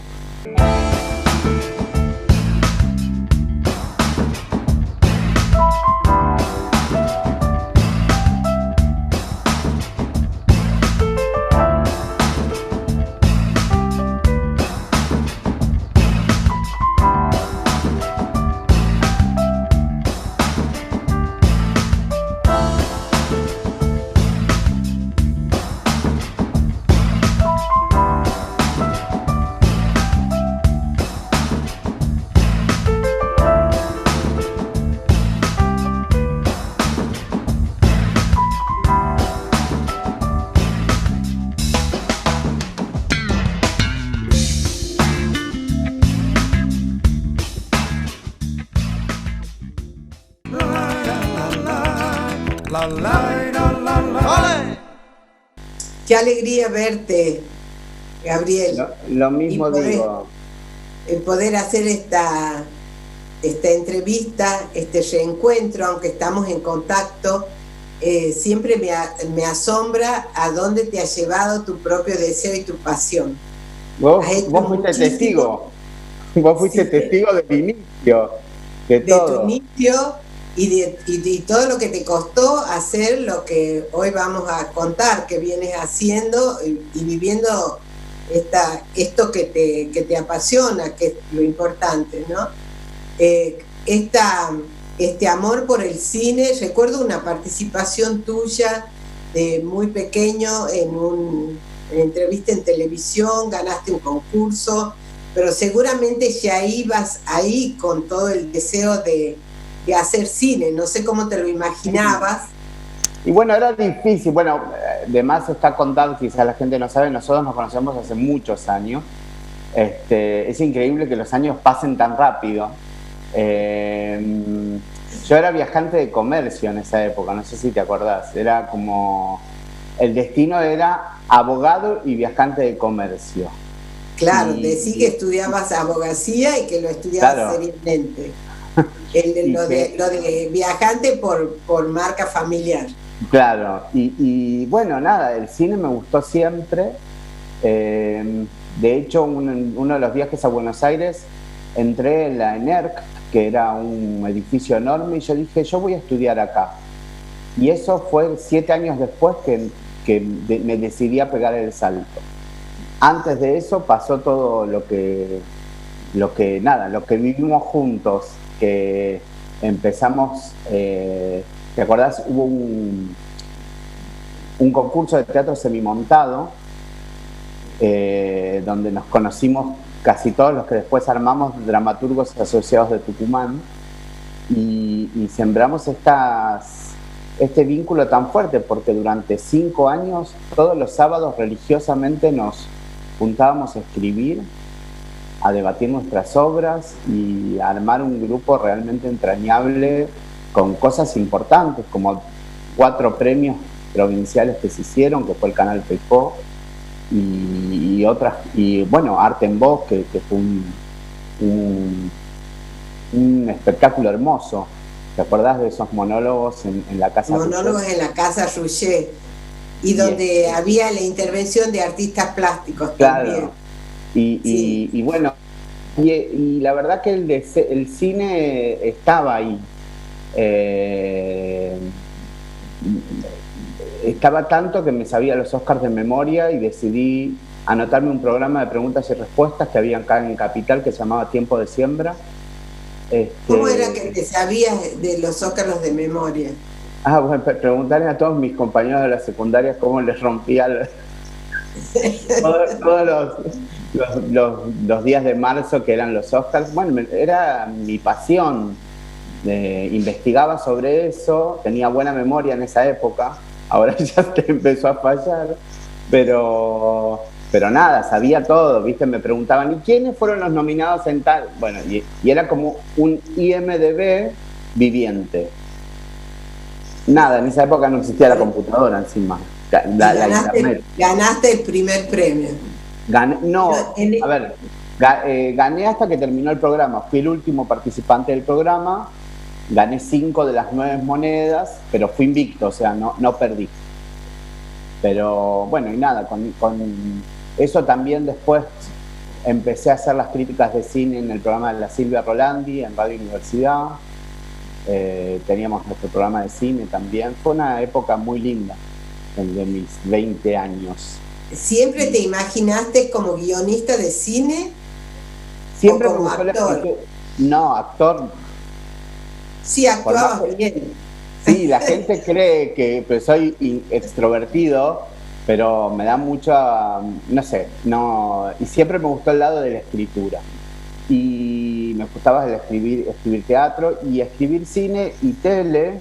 Qué alegría verte, Gabriel. Lo mismo digo. El poder hacer esta entrevista, este reencuentro, aunque estamos en contacto, siempre me asombra a dónde te ha llevado tu propio deseo y tu pasión. Vos fuiste testigo. Vos fuiste testigo del inicio. De todo. Tu inicio y todo lo que te costó hacer lo que hoy vamos a contar, que vienes haciendo y viviendo esto que te apasiona, que es lo importante, ¿no? Este amor por el cine. Recuerdo una participación tuya de muy pequeño en una entrevista en televisión, ganaste un concurso, pero seguramente ya ibas ahí con todo el deseo de hacer cine. No sé cómo te lo imaginabas. Y bueno, era difícil. Bueno, de más está contado, quizás la gente no sabe, nosotros nos conocemos hace muchos años. Es increíble que los años pasen tan rápido. Yo era viajante de comercio en esa época, no sé si te acordás. Era como... El destino era abogado y viajante de comercio. Claro, decí que estudiabas abogacía y que lo estudiabas claro. seriamente. Lo de viajante por marca familiar. Claro, y bueno, nada, el cine me gustó siempre. De hecho, uno de los viajes a Buenos Aires, entré en la ENERC, que era un edificio enorme, y yo dije, yo voy a estudiar acá. Y eso fue 7 años después que me decidí a pegar el salto. Antes de eso pasó todo lo que vivimos juntos, que empezamos, ¿te acordás? Hubo un concurso de teatro semimontado, donde nos conocimos casi todos los que después armamos dramaturgos asociados de Tucumán, y sembramos este vínculo tan fuerte, porque durante 5 años, todos los sábados religiosamente nos juntábamos a escribir, a debatir nuestras obras y a armar un grupo realmente entrañable con cosas importantes, como 4 premios provinciales que se hicieron, que fue el Canal Feijó, y otras, y bueno, Arte en Voz, que fue un espectáculo hermoso. ¿Te acordás de esos monólogos en la Casa Monólogos Rouget? En la Casa Rouget, y donde había la intervención de artistas plásticos también. Y bueno, y la verdad que el cine estaba ahí. Estaba tanto que me sabía los Oscars de memoria y decidí anotarme un programa de preguntas y respuestas que había acá en Capital que se llamaba Tiempo de Siembra. ¿Cómo era que te sabías de los Oscars de memoria? Bueno, preguntarle a todos mis compañeros de la secundaria cómo les rompía todos los días de marzo que eran los Oscars. Bueno, era mi pasión. Investigaba sobre eso, tenía buena memoria en esa época, ahora ya te empezó a fallar, pero nada, sabía todo, ¿viste? Me preguntaban, ¿y quiénes fueron los nominados en tal? Bueno, y era como un IMDb viviente. Nada, en esa época no existía la computadora encima, la internet. Ganaste el primer premio. Gané hasta que terminó el programa, fui el último participante del programa, gané 5 de las 9 monedas, pero fui invicto, o sea, no perdí. Pero bueno, y nada, con eso también después empecé a hacer las críticas de cine en el programa de la Silvia Rolandi en Radio Universidad. Teníamos nuestro programa de cine también. Fue una época muy linda, de mis 20 años. ¿Siempre te imaginaste como guionista de cine? Siempre ¿O como actor? No, actor. Sí, actuabas bien. Sí, la gente cree que pues, soy extrovertido, pero me da mucha, no sé, y siempre me gustó el lado de la escritura. Y me gustaba escribir teatro, y escribir cine y tele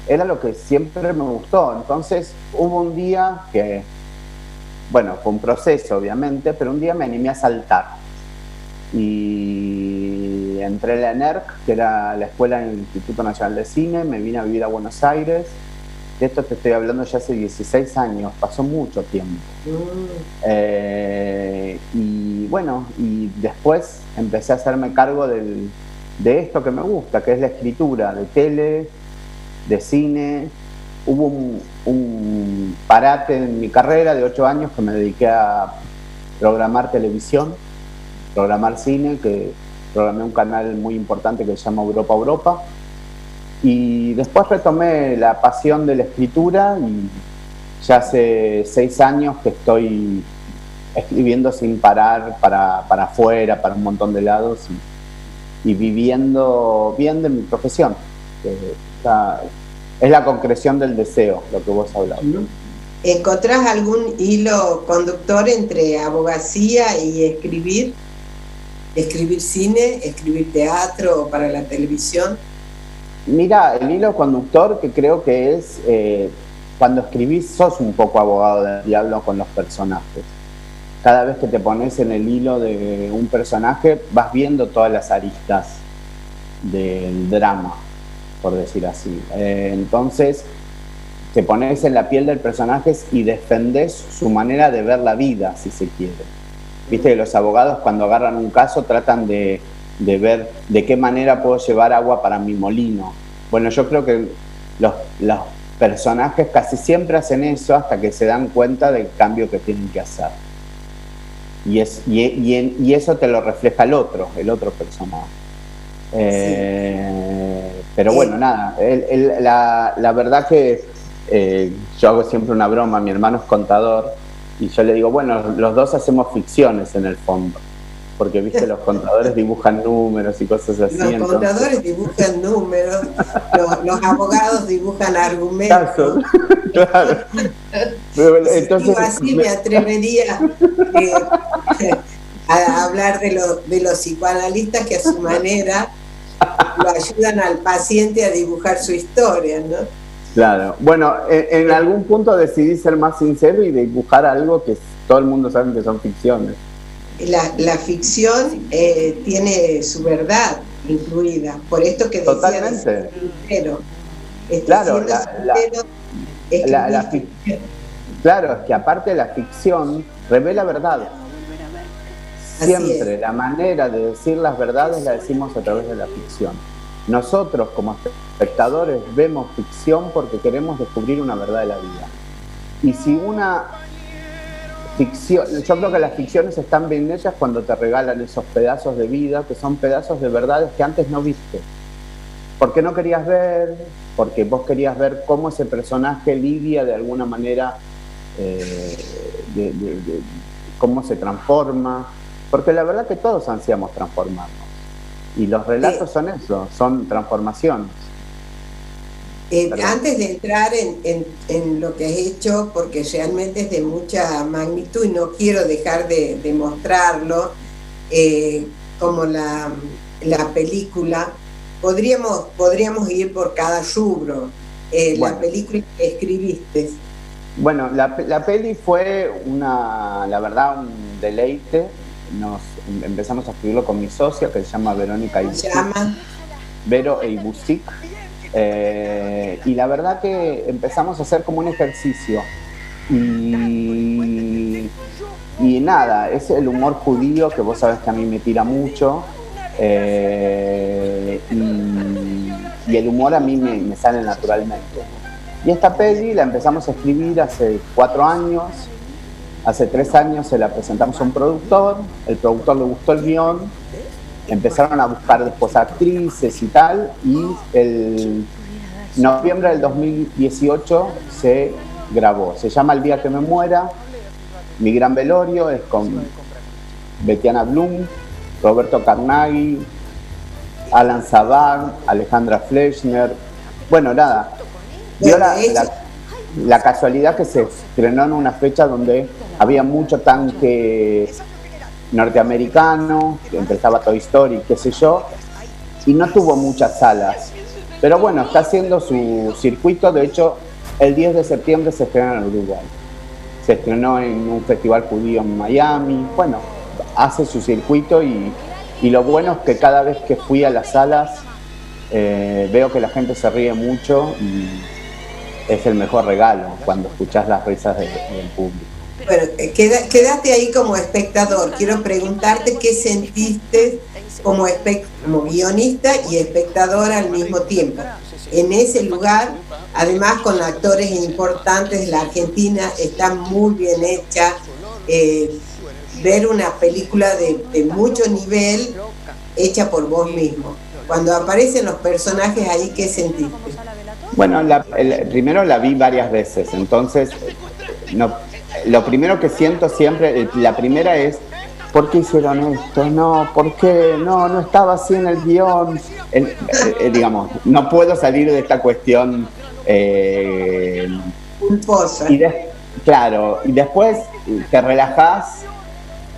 era lo que siempre me gustó. Entonces hubo un día que, bueno, fue un proceso obviamente, pero un día me animé a saltar. Y entré en la ENERC, que era la escuela en el Instituto Nacional de Cine, me vine a vivir a Buenos Aires. De esto te estoy hablando ya hace 16 años, pasó mucho tiempo. Y bueno, y después empecé a hacerme cargo de esto que me gusta, que es la escritura, de tele, de cine. Hubo un parate en mi carrera de 8 años que me dediqué a programar televisión, programar cine, que programé un canal muy importante que se llama Europa. Y después retomé la pasión de la escritura y ya hace 6 años que estoy escribiendo sin parar para afuera, para un montón de lados y viviendo bien de mi profesión. Es la concreción del deseo, lo que vos hablabas. ¿Encontrás algún hilo conductor entre abogacía y escribir? ¿Escribir cine, escribir teatro o para la televisión? Mira, el hilo conductor que creo que es cuando escribís sos un poco abogado del diablo con los personajes. Cada vez que te pones en el hilo de un personaje vas viendo todas las aristas del drama, por decir así. Entonces te pones en la piel del personaje y defendés su manera de ver la vida, si se quiere. Viste que los abogados cuando agarran un caso tratan de ver de qué manera puedo llevar agua para mi molino. Bueno, yo creo que los personajes casi siempre hacen eso hasta que se dan cuenta del cambio que tienen que hacer. Y eso te lo refleja el otro personaje. Pero bueno, nada, la verdad que yo hago siempre una broma, mi hermano es contador, y yo le digo, bueno, los dos hacemos ficciones en el fondo, porque viste, los contadores dibujan números y cosas así. Los contadores dibujan números, los abogados dibujan argumentos. Claro. Entonces, así me atrevería a hablar de los psicoanalistas que a su manera lo ayudan al paciente a dibujar su historia, ¿no? Claro. Bueno, en algún punto decidí ser más sincero y dibujar algo que todo el mundo sabe que son ficciones. La ficción tiene su incluida, por esto que decía. Totalmente. Sincero. Claro, claro, es que aparte de la ficción revela verdad. Siempre la manera de decir las verdades la decimos a través de la ficción. Nosotros como espectadores vemos ficción porque queremos descubrir una verdad de la vida. Y si una ficción, yo creo que las ficciones están bien hechas cuando te regalan esos pedazos de vida, que son pedazos de verdades que antes no viste. Porque no querías ver, porque vos querías ver cómo ese personaje lidia de alguna manera, cómo se transforma. Porque la verdad que todos ansiamos transformarnos. Y los relatos son eso, son transformaciones. Antes de entrar en lo que has hecho, porque realmente es de mucha magnitud y no quiero dejar de mostrarlo, como la película, podríamos ir por cada rubro. Bueno. La película que escribiste. Bueno, la peli fue la verdad, un deleite. Empezamos a escribirlo con mi socia, que se llama Verónica Ibusic. Vero Ibusic. Y la verdad que empezamos a hacer como un ejercicio. Y nada, es el humor judío, que vos sabés que a mí me tira mucho. Y el humor a mí me sale naturalmente. Y esta peli la empezamos a escribir hace 4 años. Hace 3 años se la presentamos a un productor, el productor le gustó el guión, empezaron a buscar después actrices y tal, y el noviembre del 2018 se grabó. Se llama El día que me muera, mi gran velorio, es con Betiana Blum, Roberto Carnaghi, Alan Sabag, Alejandra Fleischner. Bueno, nada, dio la casualidad que se estrenó en una fecha donde había mucho tanque norteamericano, empezaba Toy Story, qué sé yo, y no tuvo muchas salas. Pero bueno, está haciendo su circuito. De hecho, el 10 de septiembre se estrenó en Uruguay. Se estrenó en un festival judío en Miami. Bueno, hace su circuito y lo bueno es que cada vez que fui a las salas veo que la gente se ríe mucho y es el mejor regalo cuando escuchás las risas del público. Bueno, quédate ahí como espectador. Quiero preguntarte qué sentiste como guionista y espectador al mismo tiempo. En ese lugar, además con actores importantes de la Argentina, está muy bien hecha. Ver una película de mucho nivel hecha por vos mismo. Cuando aparecen los personajes ahí, ¿qué sentiste? Bueno, primero la vi varias veces, entonces lo primero que siento siempre, la primera es, ¿por qué hicieron esto? No, ¿por qué? No estaba así en el guión. Digamos, no puedo salir de esta cuestión culposa. Claro, y después te relajás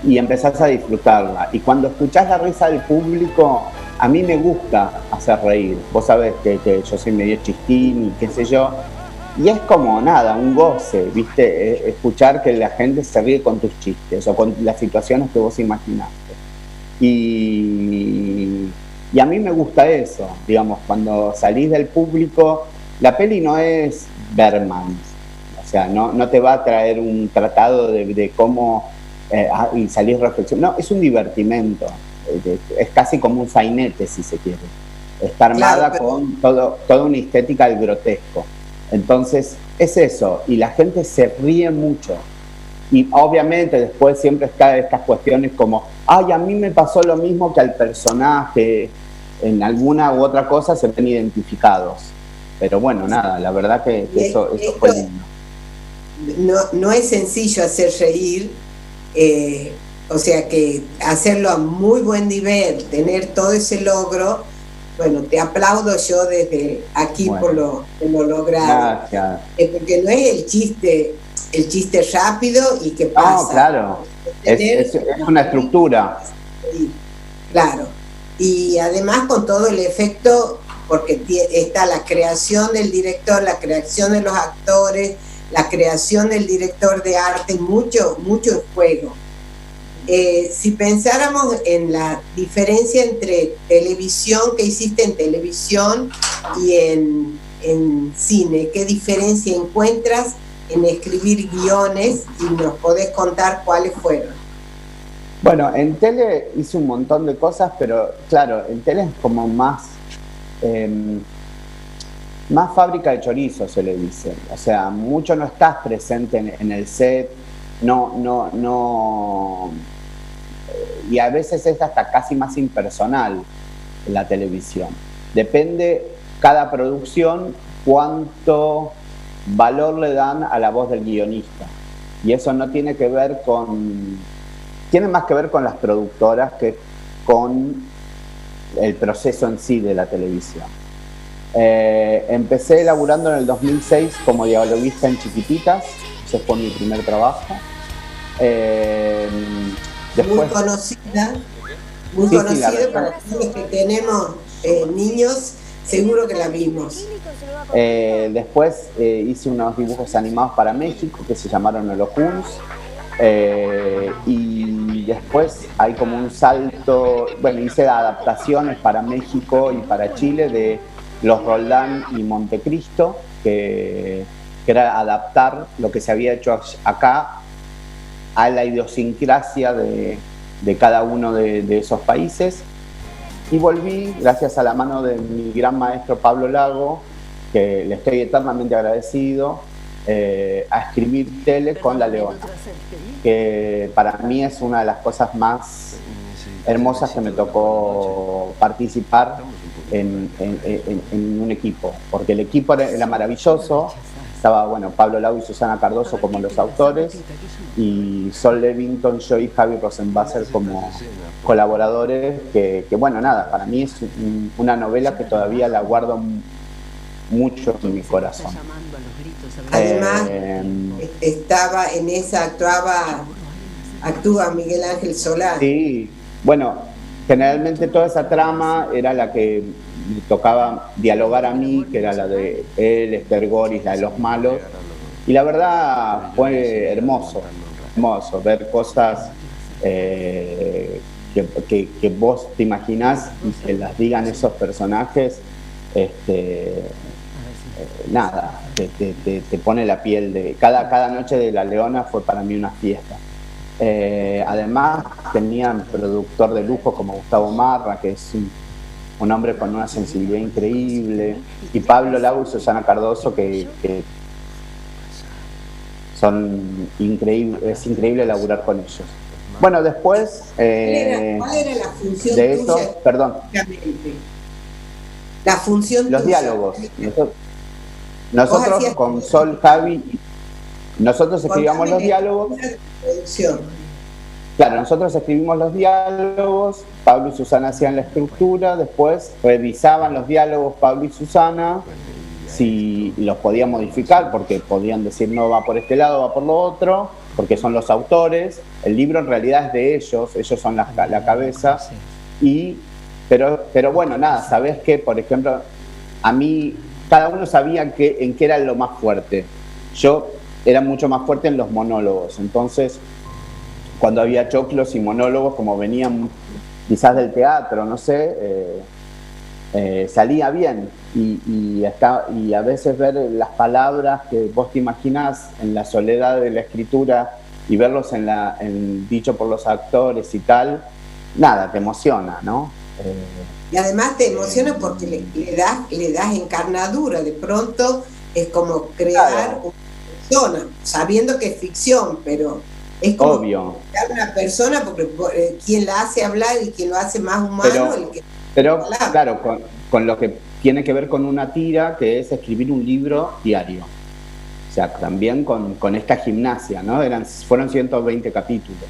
y empezás a disfrutarla. Y cuando escuchás la risa del público, a mí me gusta hacer reír. Vos sabés que yo soy medio chistín y qué sé yo. y es como nada, un goce, ¿viste? Escuchar que la gente se ríe con tus chistes o con las situaciones que vos imaginaste. Y a mí me gusta eso, digamos, cuando salís del público, la peli no es Bergman, o sea, no te va a traer un tratado de cómo y salís reflexionando, no, es un divertimento, es casi como un sainete, si se quiere. Está armada con toda una estética del grotesco. Entonces, es eso, y la gente se ríe mucho. Y obviamente después siempre está estas cuestiones como, ay, a mí me pasó lo mismo que al personaje, en alguna u otra cosa se ven identificados. Pero bueno, nada, la verdad que eso fue lindo. No es sencillo hacer reír, o sea que hacerlo a muy buen nivel, tener todo ese logro. Bueno, te aplaudo yo desde aquí por lo logrado. Gracias. Porque no es el chiste rápido y que pasa. No, claro. Es una estructura. Claro. Y además con todo el efecto, porque está la creación del director, la creación de los actores, la creación del director de arte, mucho en juego. Si pensáramos en la diferencia entre televisión, que hiciste en televisión y en cine, ¿qué diferencia encuentras en escribir guiones? Y nos podés contar cuáles fueron. Bueno, en tele hice un montón de cosas, pero claro, en tele es como más fábrica de chorizo, se le dice. O sea, mucho no estás presente en el set, no, y a veces es hasta casi más impersonal en la televisión. Depende cada producción cuánto valor le dan a la voz del guionista. Y eso no tiene que ver tiene más que ver con las productoras que con el proceso en sí de la televisión. Empecé laburando en el 2006 como dialoguista en Chiquititas, ese fue mi primer trabajo. Después, muy conocida para todos los que tenemos niños, seguro que la vimos. Después hice unos dibujos animados para México que se llamaron Holocuns, y después hay como un salto, bueno, hice adaptaciones para México y para Chile de Los Roldán y Montecristo, que era adaptar lo que se había hecho acá a la idiosincrasia de cada uno de esos países. Y volví, gracias a la mano de mi gran maestro Pablo Lago, que le estoy eternamente agradecido, a escribir tele con La Leona, que para mí es una de las cosas más hermosas que me tocó participar en un equipo, porque el equipo era maravilloso. Estaba, bueno, Pablo Lago y Susana Cardoso como los autores, y Sol Levington, yo y Javi Rosenbasser como colaboradores, que bueno, nada, para mí es una novela que todavía la guardo mucho en mi corazón. Además, estaba en esa, actúa Miguel Ángel Solá. Sí, bueno, generalmente toda esa trama era la que me tocaba dialogar a mí, que era la de él, Esther Goris, la de los malos, y la verdad fue hermoso ver cosas que vos te imaginás y que las digan esos personajes. Nada, te pone la piel de... Cada noche de La Leona fue para mí una fiesta. Además, tenían productor de lujo como Gustavo Marra, que es un hombre con una sensibilidad increíble, y Pablo Lago y Susana Cardoso, que son increíbles, es increíble laburar con ellos. Bueno, después ¿Cuál era la función de eso, tuya? perdón. La función los tuya. Diálogos. Nosotros con Sol, Javi, nosotros escribíamos los diálogos. Claro, nosotros escribimos los diálogos, Pablo y Susana hacían la estructura, después revisaban los diálogos Pablo y Susana, si los podían modificar, porque podían decir no va por este lado, va por lo otro, porque son los autores. El libro en realidad es de ellos son la cabeza. Pero bueno, nada, sabés que, por ejemplo, a mí cada uno sabía en qué era lo más fuerte. Yo era mucho más fuerte en los monólogos, entonces cuando había choclos y monólogos, como venían quizás del teatro, no sé, salía bien. Y a veces ver las palabras que vos te imaginás en la soledad de la escritura y verlos dicho por los actores y tal, nada, te emociona, ¿no? Y además te emociona porque le das encarnadura, de pronto es como crear una persona, sabiendo que es ficción, pero es como obvio. Crear una persona, porque quien la hace hablar y quien lo hace más humano, pero claro, con lo que tiene que ver con una tira, que es escribir un libro diario. O sea, también con esta gimnasia, ¿no? Fueron 120 capítulos.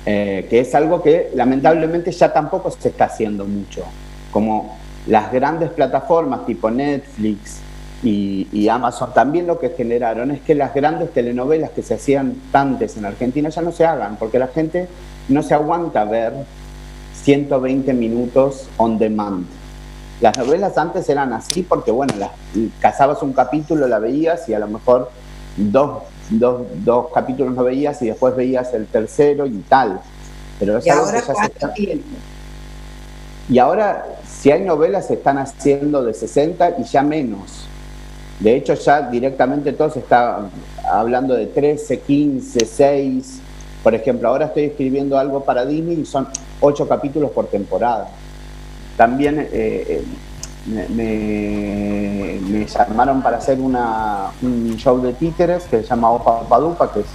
Que es algo que lamentablemente ya tampoco se está haciendo mucho. Como las grandes plataformas tipo Netflix y Amazon, también lo que generaron es que las grandes telenovelas que se hacían antes en Argentina ya no se hagan, porque la gente no se aguanta ver 120 minutos on demand. Las novelas antes eran así porque, bueno, cazabas un capítulo, la veías y a lo mejor dos capítulos no veías y después veías el tercero y tal. Pero es algo ahora que ya ¿cuánto tiempo? Y ahora, si hay novelas, se están haciendo de 60 y ya menos. De hecho, ya directamente todo se está hablando de 13, 15, 6. Por ejemplo, ahora estoy escribiendo algo para Disney y son 8 capítulos por temporada. También me llamaron para hacer un show de títeres que se llama Opa Opa Dupa, que es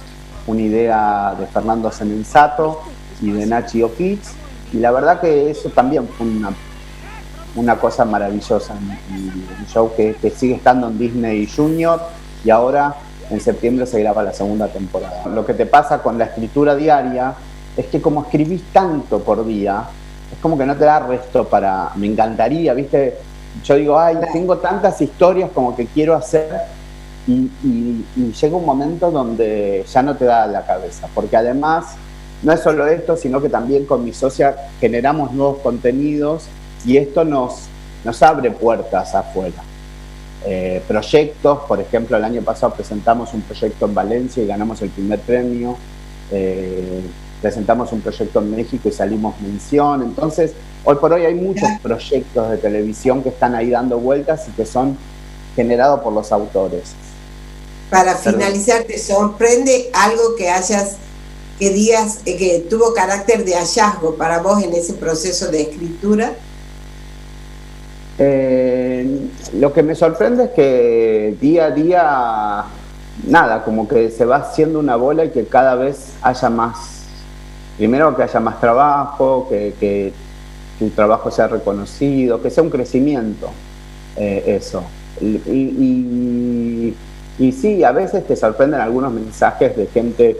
una idea de Fernando Senensato y de Nachi O'Kids, y la verdad que eso también fue una cosa maravillosa, un show que sigue estando en Disney Junior y ahora en septiembre se graba la segunda temporada. Lo que te pasa con la escritura diaria es que como escribís tanto por día, es como que no te da resto para... Me encantaría, ¿viste? Yo digo, tengo tantas historias como que quiero hacer y llega un momento donde ya no te da la cabeza, porque además no es solo esto, sino que también con mi socia generamos nuevos contenidos y esto nos abre puertas afuera. Proyectos, por ejemplo, el año pasado presentamos un proyecto en Valencia y ganamos el primer premio. Presentamos un proyecto en México y salimos mención. Entonces, hoy por hoy hay muchos proyectos de televisión que están ahí dando vueltas y que son generados por los autores. Para finalizar, ¿te sorprende algo que digas que tuvo carácter de hallazgo para vos en ese proceso de escritura? Lo que me sorprende es que día a día, nada, como que se va haciendo una bola y que cada vez haya más. Primero que haya más trabajo, que tu trabajo sea reconocido, que sea un crecimiento, eso. Y sí, a veces te sorprenden algunos mensajes de gente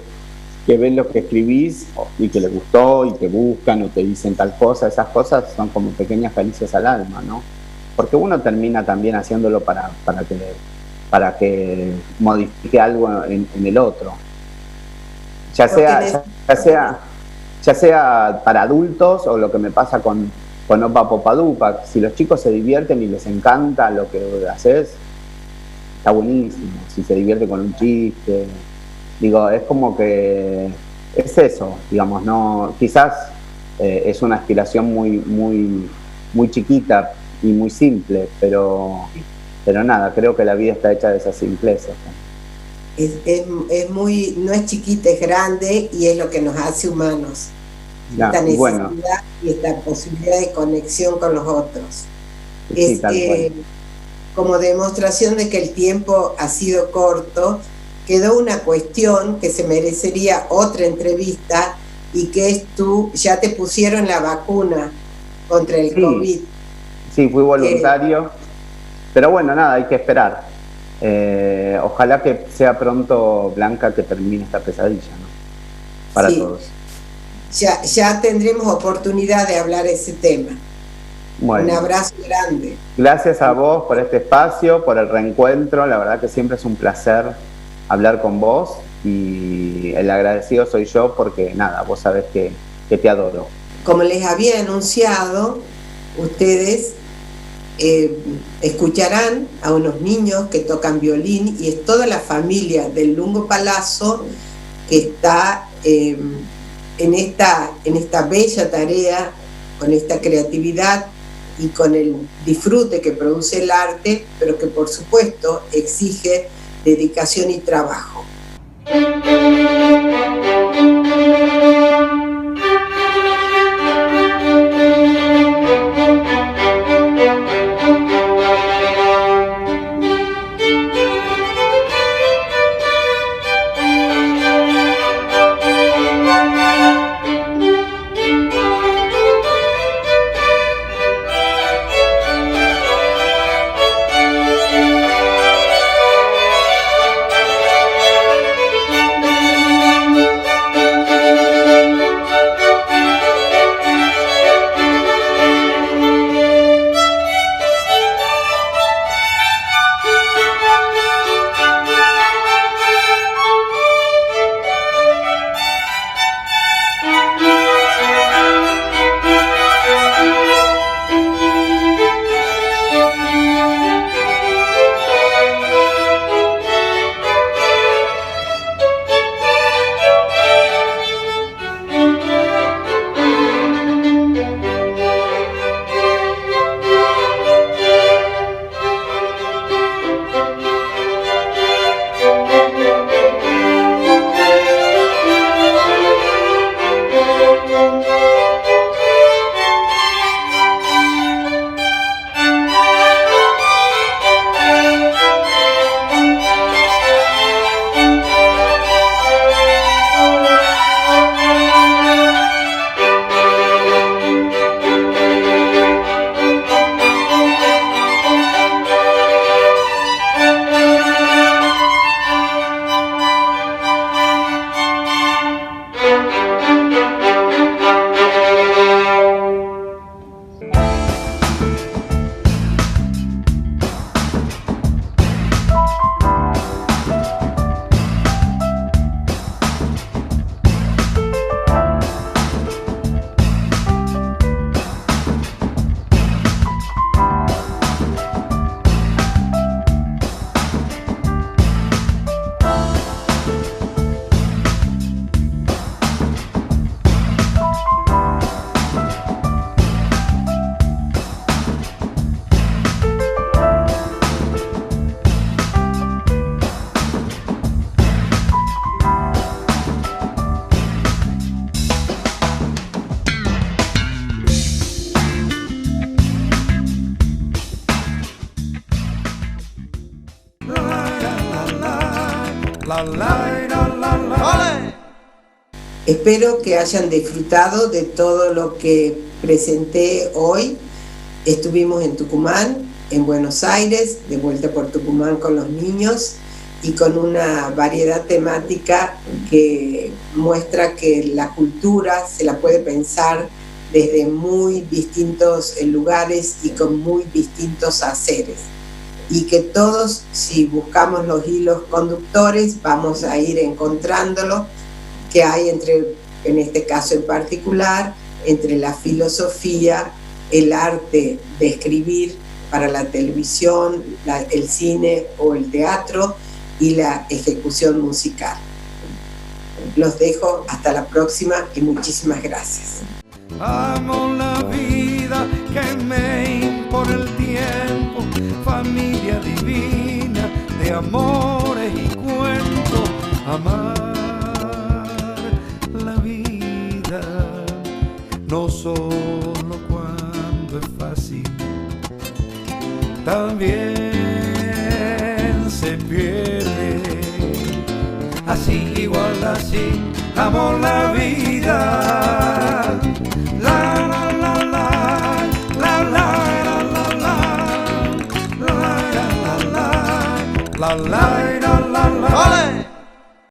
que ve lo que escribís y que le gustó y te buscan o te dicen tal cosa. Esas cosas son como pequeñas caricias al alma, ¿no? Porque uno termina también haciéndolo para que modifique algo en el otro. Ya sea para adultos o lo que me pasa con Opa Opa Dupa. Si los chicos se divierten y les encanta lo que haces, está buenísimo. Si se divierte con un chiste, digo, es como que es eso, digamos, no, quizás es una aspiración muy chiquita y muy simple, pero nada, creo que la vida está hecha de esas simplezas. No es chiquita, es grande y es lo que nos hace humanos. Esta necesidad y esta posibilidad de conexión con los otros. Sí, como demostración de que el tiempo ha sido corto, quedó una cuestión que se merecería otra entrevista y que es ya te pusieron la vacuna contra el COVID. Sí, fui voluntario, pero bueno, nada, hay que esperar. Ojalá que sea pronto, Blanca, que termine esta pesadilla, ¿no? Para todos. Ya tendremos oportunidad de hablar ese tema. Bueno, un abrazo grande. Gracias a vos por este espacio, por el reencuentro. La verdad que siempre es un placer hablar con vos y el agradecido soy yo porque nada, vos sabés que te adoro. Como les había anunciado, ustedes escucharán a unos niños que tocan violín y es toda la familia del Lungo Palazzo que está en esta bella tarea, con esta creatividad y con el disfrute que produce el arte, pero que por supuesto exige dedicación y trabajo. Espero que hayan disfrutado de todo lo que presenté hoy. Estuvimos en Tucumán, en Buenos Aires, de vuelta por Tucumán con los niños y con una variedad temática que muestra que la cultura se la puede pensar desde muy distintos lugares y con muy distintos haceres. Y que todos, si buscamos los hilos conductores, vamos a ir encontrándolo, que hay en este caso en particular, entre la filosofía, el arte de escribir para la televisión, el cine o el teatro y la ejecución musical. Los dejo hasta la próxima y muchísimas gracias. Amo la vida que me impone el tiempo, familia divina de amores y cuentos. Amar la vida no solo cuando es fácil, también se pierde. Así, igual así, amo la vida.